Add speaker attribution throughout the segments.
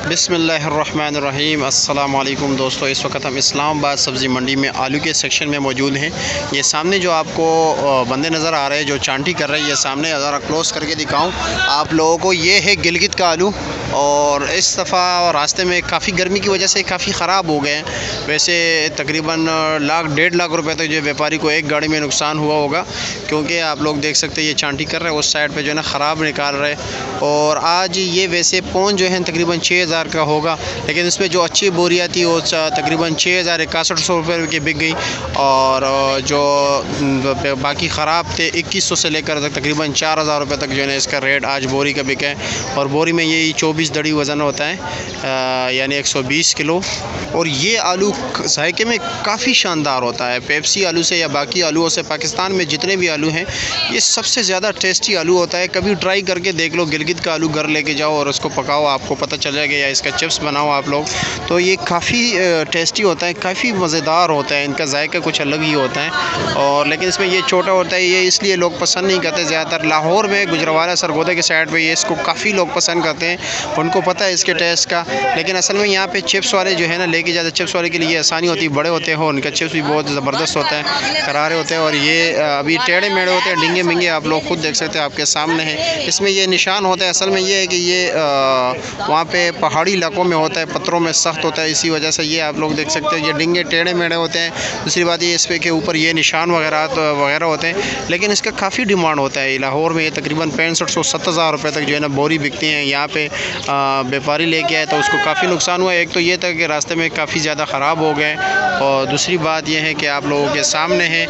Speaker 1: बिस्मिल्लाहिर्रहमानिर्रहीम। अस्सलाम वालेकुम दोस्तों, इस वक्त हम इस्लामाबाद सब्ज़ी मंडी में आलू के सेक्शन में मौजूद हैं। ये सामने जो आपको बंदे नज़र आ रहे हैं जो चांटी कर रहे हैं, ये सामने ज़रा क्लोज़ करके दिखाऊं आप लोगों को। ये है गिलगित का आलू और इस दफ़ा रास्ते में काफ़ी गर्मी की वजह से काफ़ी ख़राब हो गए हैं। वैसे तकरीबन डेढ़ लाख रुपए तक जो व्यापारी को एक गाड़ी में नुकसान हुआ होगा, क्योंकि आप लोग देख सकते हैं ये चांटी कर रहे हैं, उस साइड पे जो है ना ख़राब निकाल रहे हैं। और आज ये वैसे पौन जो है तकरीबन 6000 का होगा, लेकिन इसमें जो अच्छी बोरियाँ थी वो तकरीबन 6100 रुपये की बिक गई। और जो बाकी ख़राब थे 2100 से लेकर तकरीबन 4000 रुपये तक जो है ना इसका रेट आज बोरी का बिका है। और बोरी में यही 24 दड़ी वज़न होता है, यानी 120 किलो। और ये आलू जायके में काफ़ी शानदार होता है। पेप्सी आलू से या बाकी आलूओं से पाकिस्तान में जितने भी आलू हैं, ये सबसे ज़्यादा टेस्टी आलू होता है। कभी ट्राई करके देख लो, गिलगित का आलू घर लेके जाओ और उसको पकाओ, आपको पता चल जाएगा। या इसका चिप्स बनाओ आप लोग, तो ये काफ़ी टेस्टी होता है, काफ़ी मज़ेदार होता है। इनका जायका कुछ अलग ही होता है। और लेकिन इसमें ये छोटा होता है, ये इसलिए लोग पसंद नहीं करते ज़्यादातर। लाहौर में गुजरावाला सरगोदा के साइड पर ये इसको काफ़ी लोग पसंद करते हैं, उनको पता है इसके टेस्ट का। लेकिन असल में यहाँ पे चिप्स वाले जो है ना लेके जाते, चिप्स वाले के लिए आसानी होती है, बड़े होते हैं, उनका चिप्स भी बहुत ज़बरदस्त होता है, करारे होते हैं। और ये अभी टेढ़े मेढ़े होते हैं, डिंगे मिंगे, आप लोग खुद देख सकते हैं, आपके सामने है। इसमें ये निशान होता है, असल में ये है कि ये वहाँ पे पहाड़ी इलाकों में होता है, पत्थरों में सख्त होता है, इसी वजह से ये आप लोग देख सकते हैं ये डिंगे टेढ़े मेढ़े होते हैं। दूसरी बात ये इस पे के ऊपर ये निशान वगैरह होते हैं। लेकिन इसका काफ़ी डिमांड होता है लाहौर में। ये तकरीबन 6500-7000 रुपये तक जो है ना बोरी बिकती हैं। यहाँ पे व्यापारी लेके आए तो उसको काफ़ी नुकसान हुआ। एक तो ये था कि रास्ते में काफ़ी ज़्यादा ख़राब हो गए, और दूसरी बात यह है कि आप लोगों के सामने है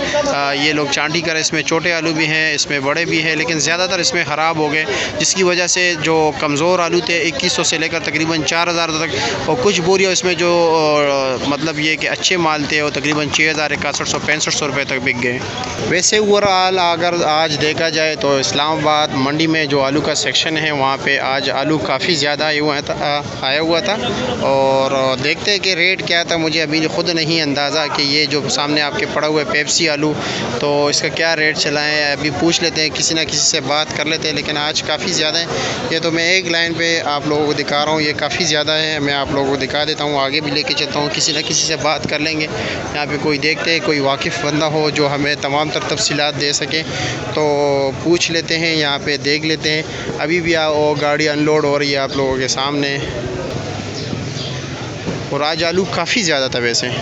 Speaker 1: ये लोग चांटी करें। इसमें छोटे आलू भी हैं, इसमें बड़े भी हैं, लेकिन ज़्यादातर इसमें ख़राब हो गए, जिसकी वजह से जो कमज़ोर आलू थे 2100 से लेकर तकरीबन 4000 तक। और कुछ बोरियों इसमें जो मतलब ये कि अच्छे माल थे वो तकरीबन 6100-6500 रुपये तक बिक गए। वैसे ओवरऑल अगर आज देखा जाए तो इस्लामाबाद मंडी में जो आलू का सेक्शन है, वहाँ पे आज आलू काफ़ी ज़्यादा आया हुआ था। और देखते हैं कि रेट क्या था, मुझे अभी खुद नहीं अंदाज़ा कि ये जो सामने आपके पड़ा हुआ है पेप्सी आलू, तो इसका क्या रेट चला है। अभी पूछ लेते हैं, किसी ना किसी से बात कर लेते हैं। लेकिन आज काफ़ी ज़्यादा है। ये तो मैं एक लाइन पे आप लोगों को दिखा रहा हूँ, ये काफ़ी ज़्यादा है। मैं आप लोगों को दिखा देता हूँ, आगे भी लेके चलता हूँ, किसी ना किसी से बात कर लेंगे। यहाँ पे कोई देखते हैं, कोई वाकिफ़ बंदा हो जो हमें तमाम तर तफसीलात दे सके, तो पूछ लेते हैं, यहाँ पे देख लेते हैं। अभी भी वो गाड़ी अनलोड हो रही है आप लोगों के सामने। और आज आलू काफ़ी ज़्यादा था। वैसे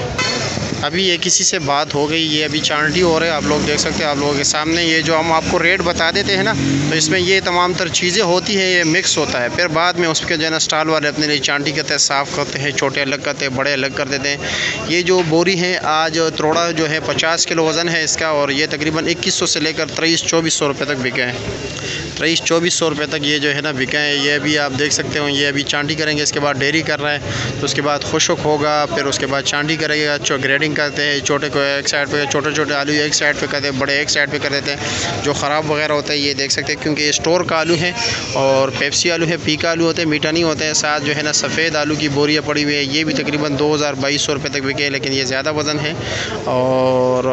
Speaker 1: अभी ये किसी से बात हो गई, ये अभी चांटी हो रहे हैं, आप लोग देख सकते हैं आप लोगों के सामने। ये जो हम आपको रेट बता देते हैं ना, तो इसमें ये तमाम तर चीज़ें होती हैं, ये मिक्स होता है। फिर बाद में उसके जो है ना स्टॉल वाले अपने लिए चांटी करते हैं, साफ़ करते हैं, छोटे अलग करते हैं, बड़े अलग कर देते हैं। ये जो बोरी है आज तोड़ा जो है 50 किलो वज़न है इसका, और ये तकरीबन 2100 से लेकर 2300-2400 रुपये तक बिके हैं। 2300-2400 रुपये तक ये जो है ना बिके हैं। ये भी आप देख सकते हो, ये अभी चांटी करेंगे, इसके बाद डेयरी कर रहा है, तो उसके बाद खुशक होगा, फिर उसके बाद चांटी करेगा। ग्रेडिंग करते हैं, छोटे को एक साइड पे, छोटे छोटे आलू एक साइड पे करते हैं, बड़े एक साइड पे कर देते हैं। जो ख़राब वगैरह होता है ये देख सकते हैं, क्योंकि ये स्टोर का आलू है। और पेप्सी आलू है, फीका आलू होते हैं, मीठा नहीं होता है। साथ जो है ना सफ़ेद आलू की बोरियाँ पड़ी हुई है, ये भी तकरीबन 2200 रुपये तक बिके, लेकिन ये ज़्यादा वज़न है। और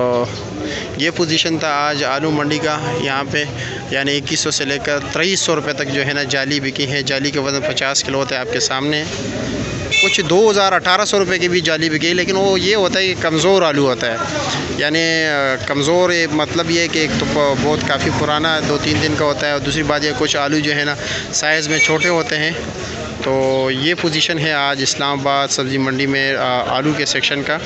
Speaker 1: ये पोजीशन था आज आलू मंडी का यहाँ पे, यानी 2100 से लेकर 2300 रुपये तक जो है ना जाली बिकी है। जाली का वज़न 50 किलो होता है, आपके सामने। कुछ 2000-1800 रुपये की भी जाली बिकी, लेकिन वो ये होता है कि कमज़ोर आलू होता है। यानी कमज़ोर मतलब ये कि एक तो बहुत काफ़ी पुराना 2-3 दिन का होता है, और दूसरी बात ये कुछ आलू जो है ना साइज़ में छोटे होते हैं। तो ये पोजीशन है आज इस्लामाबाद सब्ज़ी मंडी में आलू के सेक्शन का।